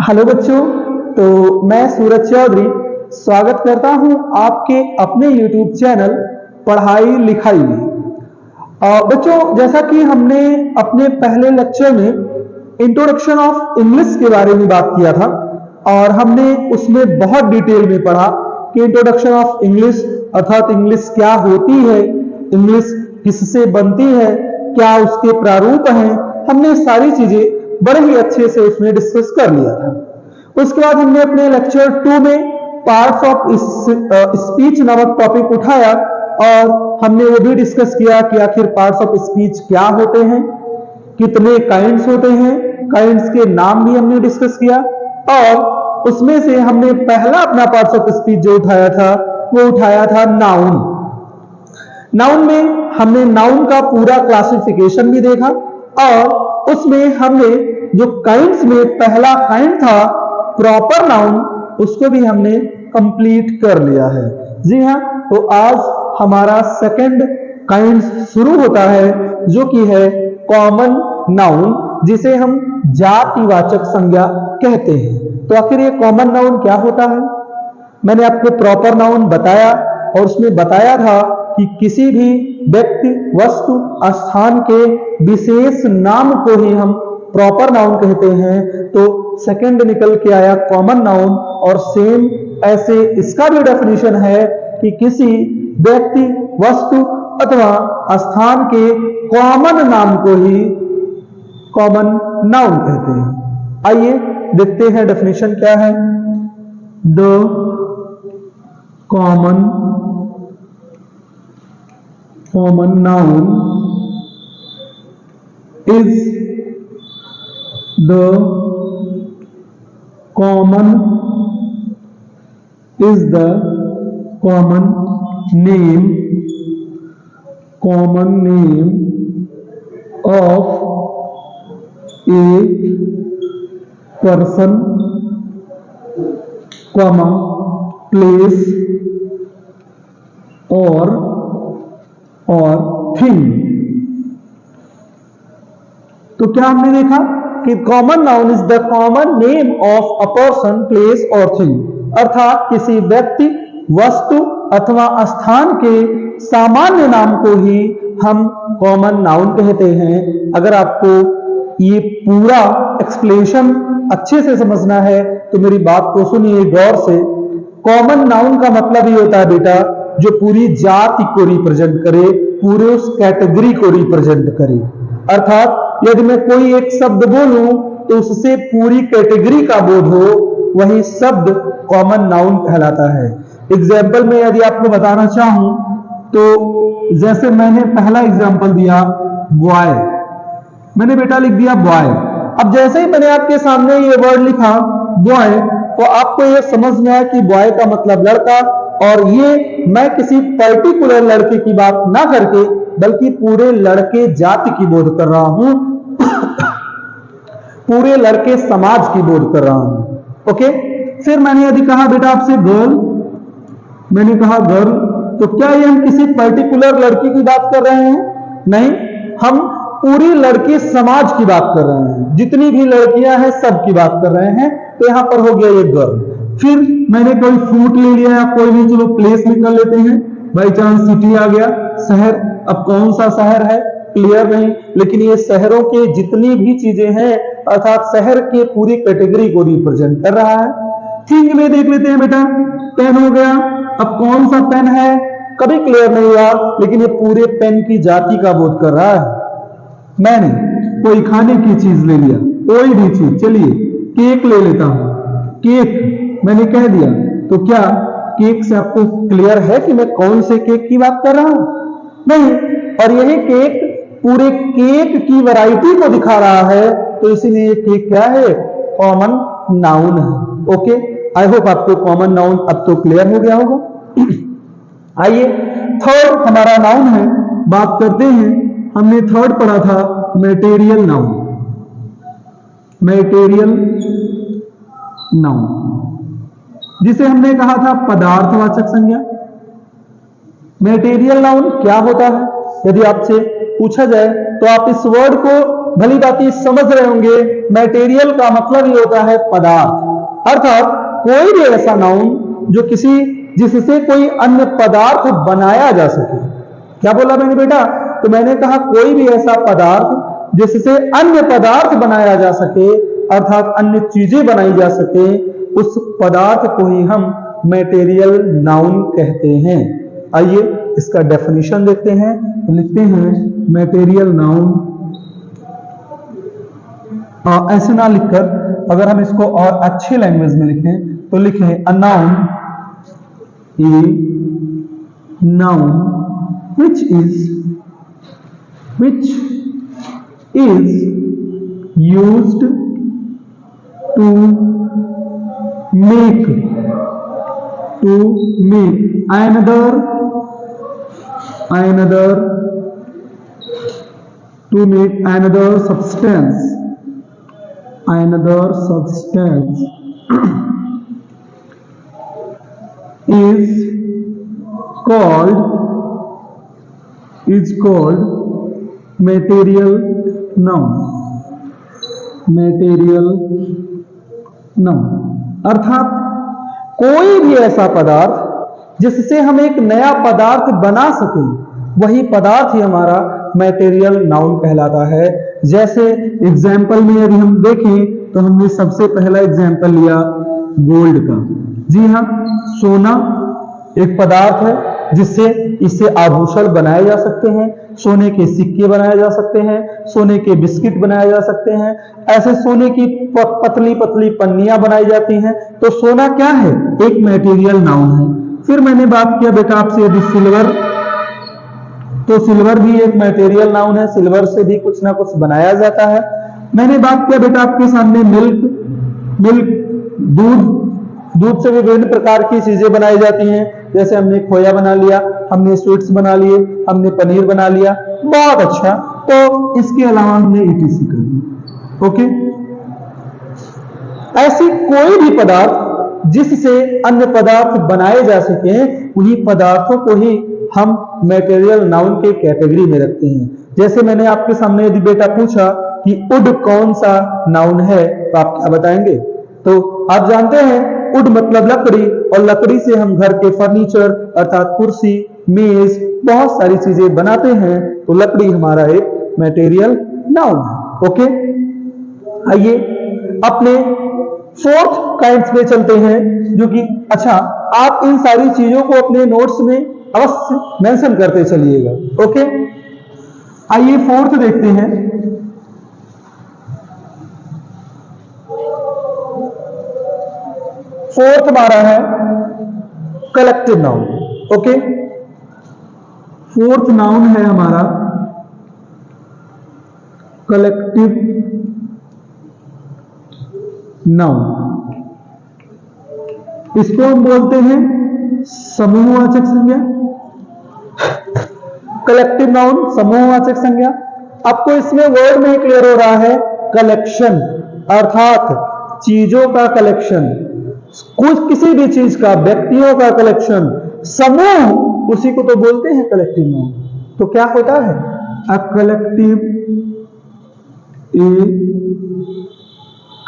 Hello बच्चों। तो मैं सूरज चौधरी स्वागत करता हूं आपके अपने YouTube चैनल पढ़ाई लिखाई में। बच्चों, जैसा कि हमने अपने पहले लेक्चर में इंट्रोडक्शन ऑफ इंग्लिश के बारे में बात किया था और हमने उसमें बहुत डिटेल में पढ़ा कि इंट्रोडक्शन ऑफ इंग्लिश अर्थात इंग्लिश क्या होती है, इंग्लिश किससे बनती है, क्या उसके प्रारूप हैं। हमने सारी चीजें बड़े ही अच्छे से उसमें डिस्कस कर लिया था। उसके बाद हमने अपने लेक्चर 2 में पार्ट्स ऑफ स्पीच नामक टॉपिक उठाया और हमने वो भी डिस्कस किया कि आखिर पार्ट्स ऑफ स्पीच क्या होते हैं, कितने काइंड्स होते हैं, काइंड्स के नाम भी हमने डिस्कस किया। और उसमें से हमने पहला अपना पार्ट्स ऑफ स्पीच जो उठाया था वो उठाया था नाउन। नाउन में हमने नाउन का पूरा क्लासिफिकेशन भी देखा और उसमें हमने जो काइंड्स में पहला काइंड था प्रॉपर नाउन, उसको भी हमने कंप्लीट कर लिया है। जी हाँ, तो आज हमारा सेकंड काइंड शुरू होता है जो कि है कॉमन नाउन, जिसे हम जातिवाचक संज्ञा कहते हैं। तो आखिर ये कॉमन नाउन क्या होता है? मैंने आपको प्रॉपर नाउन बताया और उसमें बताया था कि किसी भी व्यक्ति, वस्तु, स्थान के विशेष नाम को ही हम प्रॉपर नाउन कहते हैं। तो सेकंड निकल के आया कॉमन नाउन और सेम ऐसे इसका भी डेफिनेशन है कि किसी व्यक्ति, वस्तु अथवा स्थान के कॉमन नाम को ही कॉमन नाउन कहते हैं। आइए देखते हैं डेफिनेशन क्या है। The common noun is the common name of a person, place or thing. तो क्या हमने देखा कि common noun is the common name of a person, place और थिंग, अर्थात किसी व्यक्ति, वस्तु अथवा स्थान के सामान्य नाम को ही हम कॉमन नाउन कहते हैं। अगर आपको ये पूरा एक्सप्लेनेशन अच्छे से समझना है तो मेरी बात को सुनिए गौर से। कॉमन नाउन का मतलब ये होता है बेटा, जो पूरी जाति को रिप्रेजेंट करे, पूरे उस कैटेगरी को रिप्रेजेंट करे। अर्थात यदि मैं कोई एक शब्द बोलूं तो उससे पूरी कैटेगरी का बोध हो, वही शब्द कॉमन नाउन कहलाता है। एग्जाम्पल में यदि आपको बताना चाहूं तो जैसे मैंने पहला एग्जाम्पल दिया बॉय, मैंने बेटा लिख दिया बॉय। अब जैसे ही मैंने आपके सामने ये वर्ड लिखा बॉय, तो आपको ये समझ में आया कि बॉय का मतलब लड़का, और ये मैं किसी पर्टिकुलर लड़के की बात ना करके बल्कि पूरे लड़के जाति की बोध कर रहा हूं पूरे लड़के समाज की बोध कर रहा हूं। ओके, फिर मैंने यदि कहा बेटा आपसे गर्ल, मैंने कहा गर्ल, तो क्या ये हम किसी पर्टिकुलर लड़की की बात कर रहे हैं? नहीं, हम पूरी लड़की समाज की बात कर रहे हैं, जितनी भी लड़कियां हैं सब की बात कर रहे हैं। तो यहां पर हो गया ये गर्ल। फिर मैंने कोई फ्रूट ले लिया या कोई भी, चलो प्लेस में कर लेते हैं, बाई चांस सिटी आ गया, शहर। अब कौन सा शहर है क्लियर नहीं, लेकिन ये शहरों के जितनी भी चीजें हैं अर्थात शहर के पूरी कैटेगरी को रिप्रेजेंट कर रहा है। थिंग में देख लेते हैं बेटा, पेन हो गया। अब कौन सा पेन है कभी क्लियर नहीं हुआ, लेकिन ये पूरे पेन की जाति का बोध कर रहा है। मैंने कोई खाने की चीज ले लिया, कोई भी चीज, चलिए केक ले लेता हूं, केक मैंने कह दिया, तो क्या केक से आपको क्लियर है कि मैं कौन से केक की बात कर रहा हूं? नहीं। और यही केक पूरे केक की वैरायटी को दिखा रहा है, तो इसीलिए केक क्या है? कॉमन नाउन है। ओके, आई होप आपको कॉमन नाउन अब तो क्लियर हो गया होगा। आइए थर्ड हमारा नाउन है, बात करते हैं। हमने थर्ड पढ़ा था मैटेरियल नाउन। मैटेरियल नाउन जिसे हमने कहा था पदार्थवाचक संज्ञा। मैटेरियल नाउन क्या होता है? यदि आपसे पूछा जाए तो आप इस वर्ड को भली भांति समझ रहे होंगे। मटेरियल का मतलब ही होता है पदार्थ, अर्थात कोई भी ऐसा नाउन जो जिससे कोई अन्य पदार्थ बनाया जा सके। क्या बोला मैंने बेटा? तो मैंने कहा कोई भी ऐसा पदार्थ जिससे अन्य पदार्थ बनाया जा सके, अर्थात अन्य चीजें बनाई जा सके, उस पदार्थ को ही हम मटेरियल नाउन कहते हैं। आइए इसका डेफिनेशन देखते हैं। तो लिखते हैं मटेरियल नाउन, ऐसे ना लिखकर अगर हम इसको और अच्छी लैंग्वेज में लिखें तो लिखें a noun which is used to make another substance is called material noun। अर्थात कोई भी ऐसा पदार्थ जिससे हम एक नया पदार्थ बना सकें, वही पदार्थ ही हमारा मटेरियल नाउन कहलाता है। जैसे एग्जाम्पल में यदि हम देखें तो हमने सबसे पहला एग्जाम्पल लिया गोल्ड का। जी हाँ, सोना एक पदार्थ है इससे आभूषण बनाए जा सकते हैं, सोने के सिक्के बनाए जा सकते हैं, सोने के बिस्किट बनाए जा सकते हैं, ऐसे सोने की पतली पतली पन्नियां बनाई जाती हैं। तो सोना क्या है? एक मटेरियल नाउन है। फिर मैंने बात किया बेटा आपसे यदि सिल्वर, तो सिल्वर भी एक मटेरियल नाउन है, सिल्वर से भी कुछ ना कुछ बनाया जाता है। मैंने बात किया बेटा आपके सामने दूध से भी विभिन्न प्रकार की चीजें बनाई जाती हैं। जैसे हमने खोया बना लिया, हमने स्वीट्स बना लिए, हमने पनीर बना लिया, बहुत अच्छा। तो इसके अलावा हमने ईटीसी कर दिया। ओके, ऐसी कोई भी पदार्थ जिससे अन्य पदार्थ बनाए जा सके, उन्हीं पदार्थों को ही हम मटेरियल नाउन के कैटेगरी में रखते हैं। जैसे मैंने आपके सामने यदि बेटा पूछा कि वुड कौन सा नाउन है, तो आप क्या बताएंगे? तो आप जानते हैं वुड मतलब लकड़ी, और लकड़ी से हम घर के फर्नीचर अर्थात कुर्सी, मेज, बहुत सारी चीजें बनाते हैं। तो लकड़ी हमारा एक मटेरियल नाउन है। ओके, आइए अपने फोर्थ काइंड्स पे चलते हैं, जो कि अच्छा, आप इन सारी चीजों को अपने नोट्स में अवश्य मेंशन करते चलिएगा। ओके, आइए फोर्थ देखते हैं। फोर्थ हमारा है collective noun. Okay, fourth noun है हमारा कलेक्टिव नाउन। इसको हम बोलते हैं समूहवाचक संज्ञा। कलेक्टिव नाउन समूहवाचक संज्ञा। आपको इसमें वर्ड में क्लियर हो रहा है कलेक्शन, अर्थात चीजों का कलेक्शन, किसी भी चीज का, व्यक्तियों का कलेक्शन, समूह, उसी को तो बोलते हैं कलेक्टिव नाउन। तो क्या होता है? A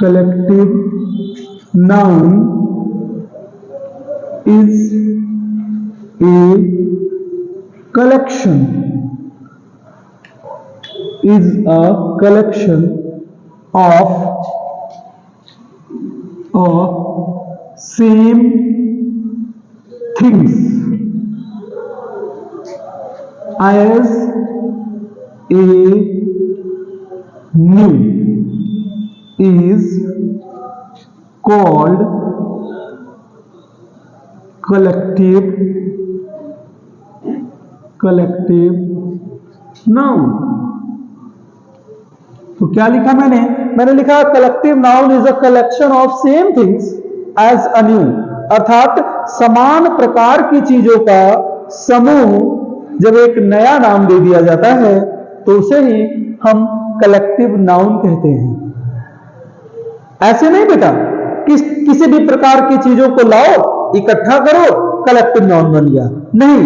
collective noun is a collection of same things as a new is called collective noun. तो क्या लिखा मैंने लिखा collective noun is a collection of same things as a new, अर्थात समान प्रकार की चीजों का समूह जब एक नया नाम दे दिया जाता है तो उसे ही हम कलेक्टिव नाउन कहते हैं। ऐसे नहीं बेटा किसी भी प्रकार की चीजों को लाओ, इकट्ठा करो, कलेक्टिव नाउन बन गया। नहीं,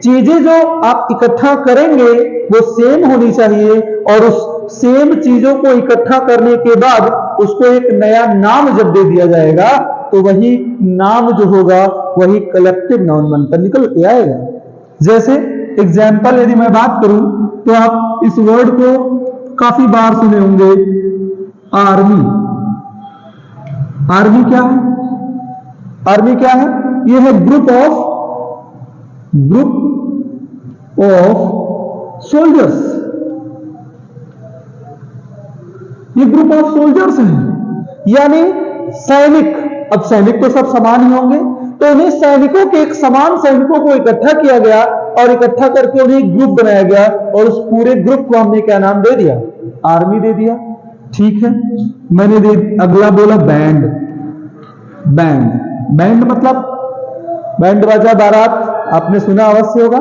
चीजें जो आप इकट्ठा करेंगे वो सेम होनी चाहिए, और उस सेम चीजों को इकट्ठा करने के बाद उसको एक नया नाम जब दे दिया जाएगा तो वही नाम जो होगा वही कलेक्टिव नाउन बनकर निकल के आएगा। जैसे एग्जाम्पल यदि मैं बात करूं तो आप इस वर्ड को काफी बार सुने होंगे, आर्मी। आर्मी क्या है? आर्मी क्या है? ये है ग्रुप ऑफ सोल्जर्स। ये ग्रुप ऑफ सोल्जर्स है, यानी सैनिक। अब सैनिक तो सब समान ही होंगे, तो उन्हें सैनिकों के, एक समान सैनिकों को इकट्ठा किया गया और इकट्ठा करके उन्हें एक ग्रुप बनाया गया, और उस पूरे ग्रुप को हमने क्या नाम दे दिया? आर्मी दे दिया। ठीक है, मैंने अगला बोला बैंड। बैंड मतलब बैंड बाजा बारात, आपने सुना अवश्य होगा।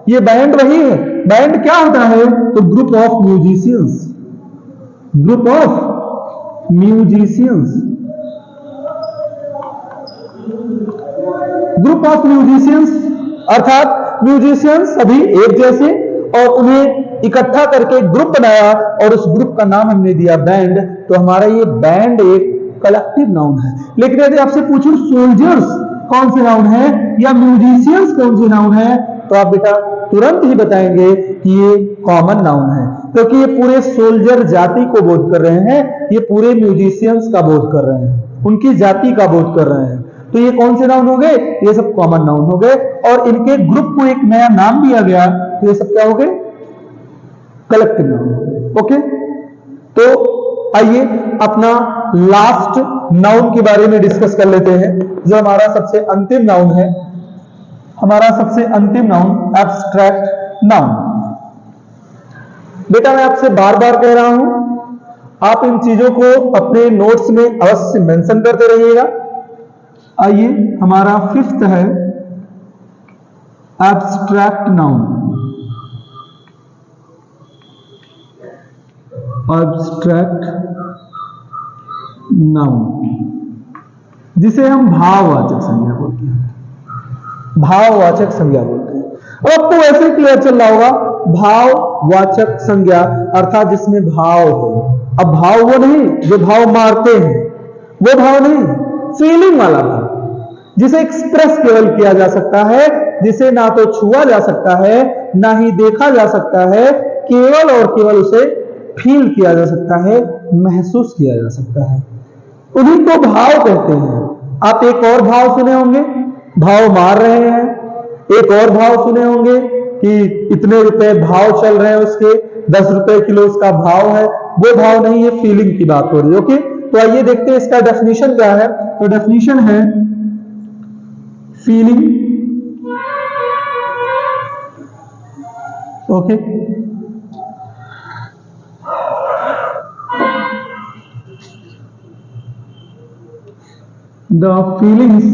ये बैंड वही है। बैंड क्या होता है? तो group of musicians. Group of musicians, group of musicians अर्थात म्यूजिशियंस सभी एक जैसे, और उन्हें इकट्ठा करके ग्रुप बनाया और उस ग्रुप का नाम हमने दिया बैंड। तो हमारा ये बैंड एक कलेक्टिव नाउन है। लेकिन यदि आपसे पूछूं सोल्जर्स कौन से नाउन है या म्यूजिशियंस कौन से नाउन है, तो आप बेटा तुरंत ही बताएंगे कि ये कॉमन नाउन है, क्योंकि ये पूरे सोल्जर जाति को बोध कर रहे हैं, ये पूरे म्यूजिशियंस का बोध कर रहे हैं, उनकी जाति का बोध कर रहे हैं। तो ये कौन से नाउन हो गए? ये सब कॉमन नाउन हो गए, और इनके ग्रुप को एक नया नाम दिया गया, तो ये सब क्या हो गए? Collective noun. ओके, तो आइए अपना लास्ट नाउन के बारे में डिस्कस कर लेते हैं, जो हमारा सबसे अंतिम नाउन है। हमारा सबसे अंतिम नाउन एब्स्ट्रैक्ट नाउन। बेटा मैं आपसे बार बार कह रहा हूं, आप इन चीजों को अपने नोट्स में अवश्य मेंशन करते रहिएगा। आइए हमारा फिफ्थ है एब्स्ट्रैक्ट नाउन। एब्स्ट्रैक्ट नाउन जिसे हम भाववाचक संज्ञा बोलते हैं। भाववाचक संज्ञा बोलते हैं। और अब तो वैसे क्लियर चल रहा होगा, भाववाचक संज्ञा अर्थात जिसमें भाव हो। अब भाव वो नहीं जो भाव मारते हैं, वो भाव नहीं, फीलिंग वाला भाव, जिसे एक्सप्रेस केवल किया जा सकता है, जिसे ना तो छुआ जा सकता है ना ही देखा जा सकता है, केवल और केवल उसे फील किया जा सकता है, महसूस किया जा सकता है, उन्हीं को भाव कहते हैं। आप एक और भाव सुने होंगे, भाव मार रहे हैं। एक और भाव सुने होंगे कि इतने रुपए भाव चल रहे हैं उसके, 10 रुपए किलो उसका भाव है। वो भाव नहीं है, फीलिंग की बात हो रही है। ओके, तो आइए देखते हैं इसका डेफिनेशन क्या है। तो डेफिनेशन है feeling, okay, the feelings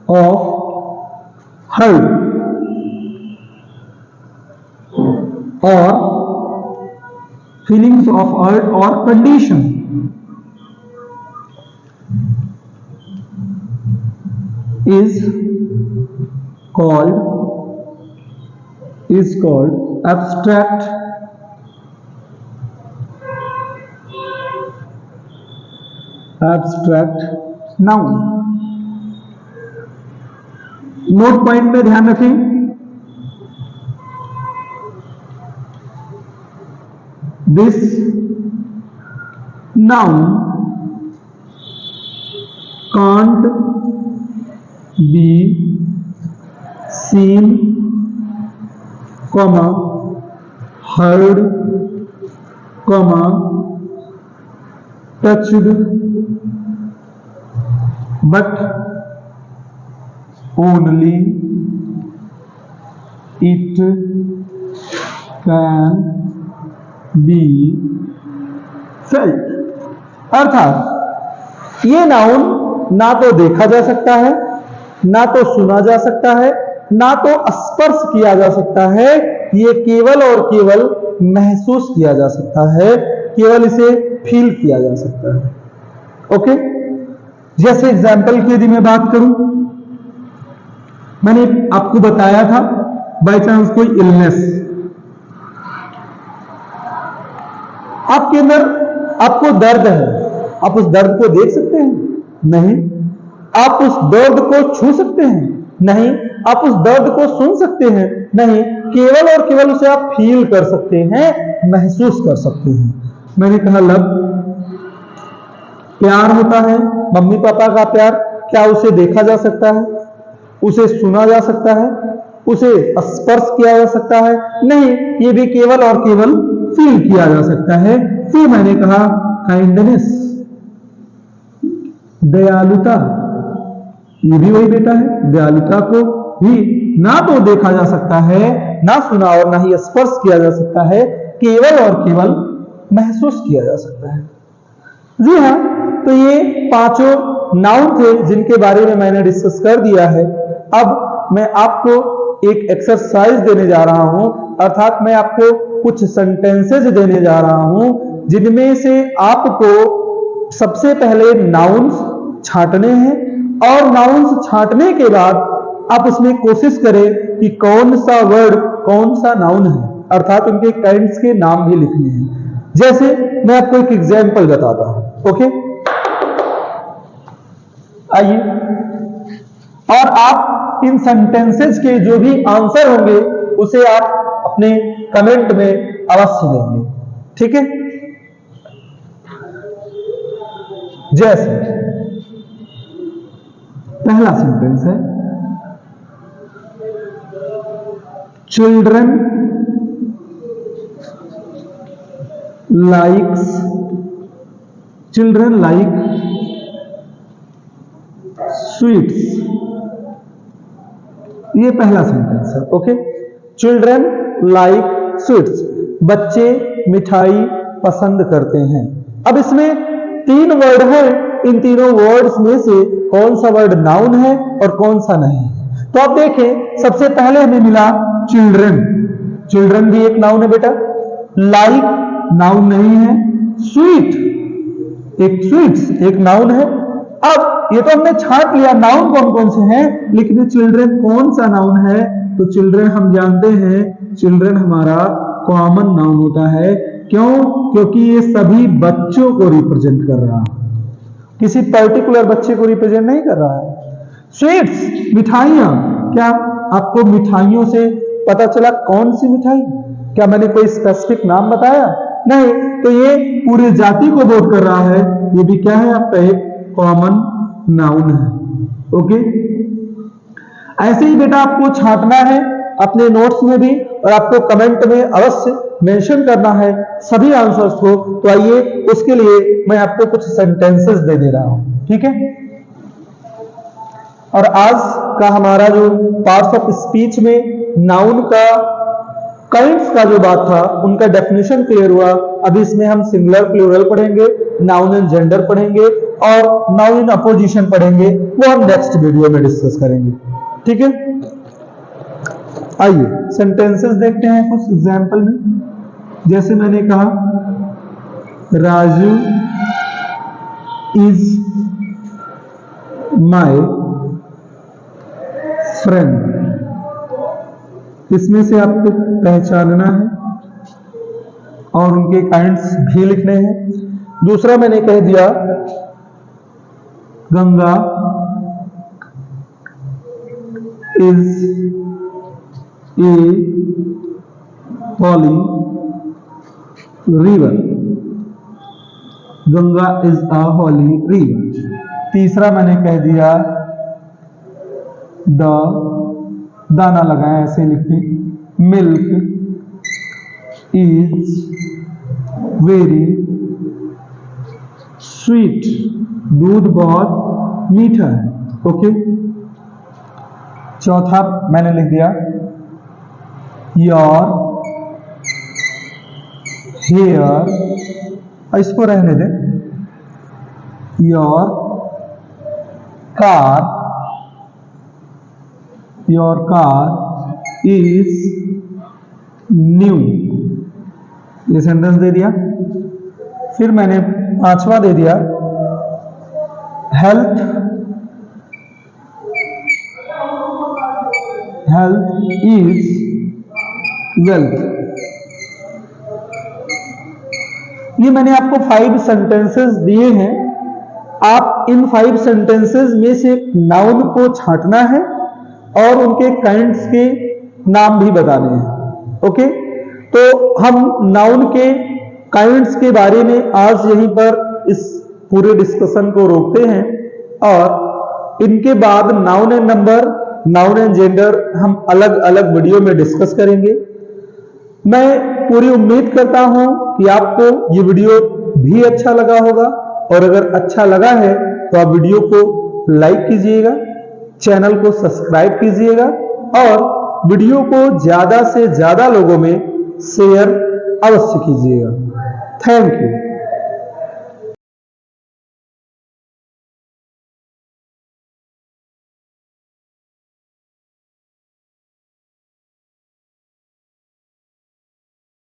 of hurt or feelings of hurt or condition is called abstract noun. Note point में ध्यान रखें, this noun can't be seen, comma heard, comma touched, but only it can be felt। अर्थात ये noun ना तो देखा जा सकता है, ना तो सुना जा सकता है, ना तो स्पर्श किया जा सकता है, ये केवल और केवल महसूस किया जा सकता है, केवल इसे फील किया जा सकता है। ओके, जैसे एग्जाम्पल की यदि मैं बात करूं, मैंने आपको बताया था बाय चांस कोई इलनेस आपके अंदर, आपको दर्द है, आप उस दर्द को देख सकते हैं? नहीं। आप उस दर्द को छू सकते हैं? नहीं। आप उस दर्द को सुन सकते हैं? नहीं। केवल और केवल उसे आप फील कर सकते हैं, महसूस कर सकते हैं। मैंने कहा लव, प्यार होता है, मम्मी पापा का प्यार, क्या उसे देखा जा सकता है? उसे सुना जा सकता है? उसे स्पर्श किया जा सकता है? नहीं, ये भी केवल और केवल फील किया जा सकता है। फिर मैंने कहा काइंडनेस, दयालुता, ये भी वही बेटा है। दयालुता को भी ना तो देखा जा सकता है, ना सुना और ना ही स्पर्श किया जा सकता है, केवल और केवल महसूस किया जा सकता है। जी हाँ, तो ये पांचों नाउन थे जिनके बारे में मैंने डिस्कस कर दिया है। अब मैं आपको एक एक्सरसाइज देने जा रहा हूं, अर्थात मैं आपको कुछ सेंटेंसेज देने जा रहा हूं जिनमें से आपको सबसे पहले नाउन्स छांटने हैं, और नाउन्स छांटने के बाद आप उसमें कोशिश करें कि कौन सा वर्ड कौन सा नाउन है, अर्थात उनके काइंड्स के नाम भी लिखने हैं। जैसे मैं आपको एक एग्जाम्पल बताता हूं, ओके? आइए, और आप इन सेंटेंसेस के जो भी आंसर होंगे उसे आप अपने कमेंट में अवश्य देंगे, ठीक है? जैसे पहला सेंटेंस है, children likes, children like sweets, ये पहला सेंटेंस है, ओके? चिल्ड्रन लाइक स्वीट्स, बच्चे मिठाई पसंद करते हैं। अब इसमें तीन वर्ड है, इन तीनों वर्ड्स में से कौन सा वर्ड नाउन है और कौन सा नहीं है? तो आप देखें, सबसे पहले हमें मिला चिल्ड्रन, चिल्ड्रन भी एक नाउन है बेटा, लाइक नाउन नहीं है, स्वीट एक स्वीट्स एक नाउन है। अब ये तो हमने छांट लिया नाउन कौन कौन से हैं, लेकिन चिल्ड्रन कौन सा नाउन है? तो चिल्ड्रन हम जानते हैं, चिल्ड्रन हमारा कॉमन नाउन होता है। क्यों? क्योंकि ये सभी बच्चों को रिप्रेजेंट कर रहा है, किसी पर्टिकुलर बच्चे को रिप्रेजेंट नहीं कर रहा है। स्वीट्स मिठाइयां, क्या आपको मिठाइयों से पता चला कौन सी मिठाई? क्या मैंने कोई स्पेसिफिक नाम बताया? नहीं। तो ये पूरे जाति को बोध कर रहा है, ये भी क्या है आपका एक कॉमन नाउन है, ओके? ऐसे ही बेटा आपको छांटना है अपने नोट्स में भी, और आपको कमेंट में अवश्य मेंशन करना है सभी आंसर्स को। तो आइए, उसके लिए मैं आपको कुछ सेंटेंसेस दे रहा हूं, ठीक है? और आज का हमारा जो पार्ट्स ऑफ स्पीच में नाउन का काइंड्स का जो बात था, उनका डेफिनेशन क्लियर हुआ। अभी इसमें हम सिंगुलर प्लूरल पढ़ेंगे, नाउन इन जेंडर पढ़ेंगे, और नाउन इन अपोजिशन पढ़ेंगे, वो हम नेक्स्ट वीडियो में डिस्कस करेंगे, ठीक है? आइए सेंटेंसेस देखते हैं कुछ एग्जाम्पल में। जैसे मैंने कहा, राजू इज माय फ्रेंड, इसमें से आपको पहचानना है और उनके काइंड्स भी लिखने हैं। दूसरा मैंने कह दिया, Ganga is a Holi river, Ganga is a Holi river. तीसरा मैंने कह दिया, द दाना लगाया ऐसे लिखे, मिल्क इज वेरी स्वीट, दूध बहुत मीठा है, ओके? चौथा मैंने लिख दिया, योर हेयर, इसको रहने दें, योर कार इज न्यू, ये सेंटेंस दे दिया। फिर मैंने पांचवा दे दिया, हेल्थ हेल्थ इज वेल्थ। ये मैंने आपको 5 सेंटेंसेस दिए हैं। आप इन 5 सेंटेंसेस में से नाउन को छांटना है और उनके काइंड्स के नाम भी बताने हैं। ओके, तो हम नाउन के काइंड्स के बारे में आज यहीं पर इस पूरे डिस्कशन को रोकते हैं और इनके बाद noun and number, noun and gender हम अलग अलग वीडियो में डिस्कस करेंगे। मैं पूरी उम्मीद करता हूं कि आपको ये वीडियो भी अच्छा लगा होगा और अगर अच्छा लगा है तो आप वीडियो को लाइक कीजिएगा, चैनल को सब्सक्राइब कीजिएगा और वीडियो को ज्यादा से ज्यादा लोगों में शेयर अवश्य कीजिएगा। Thank you.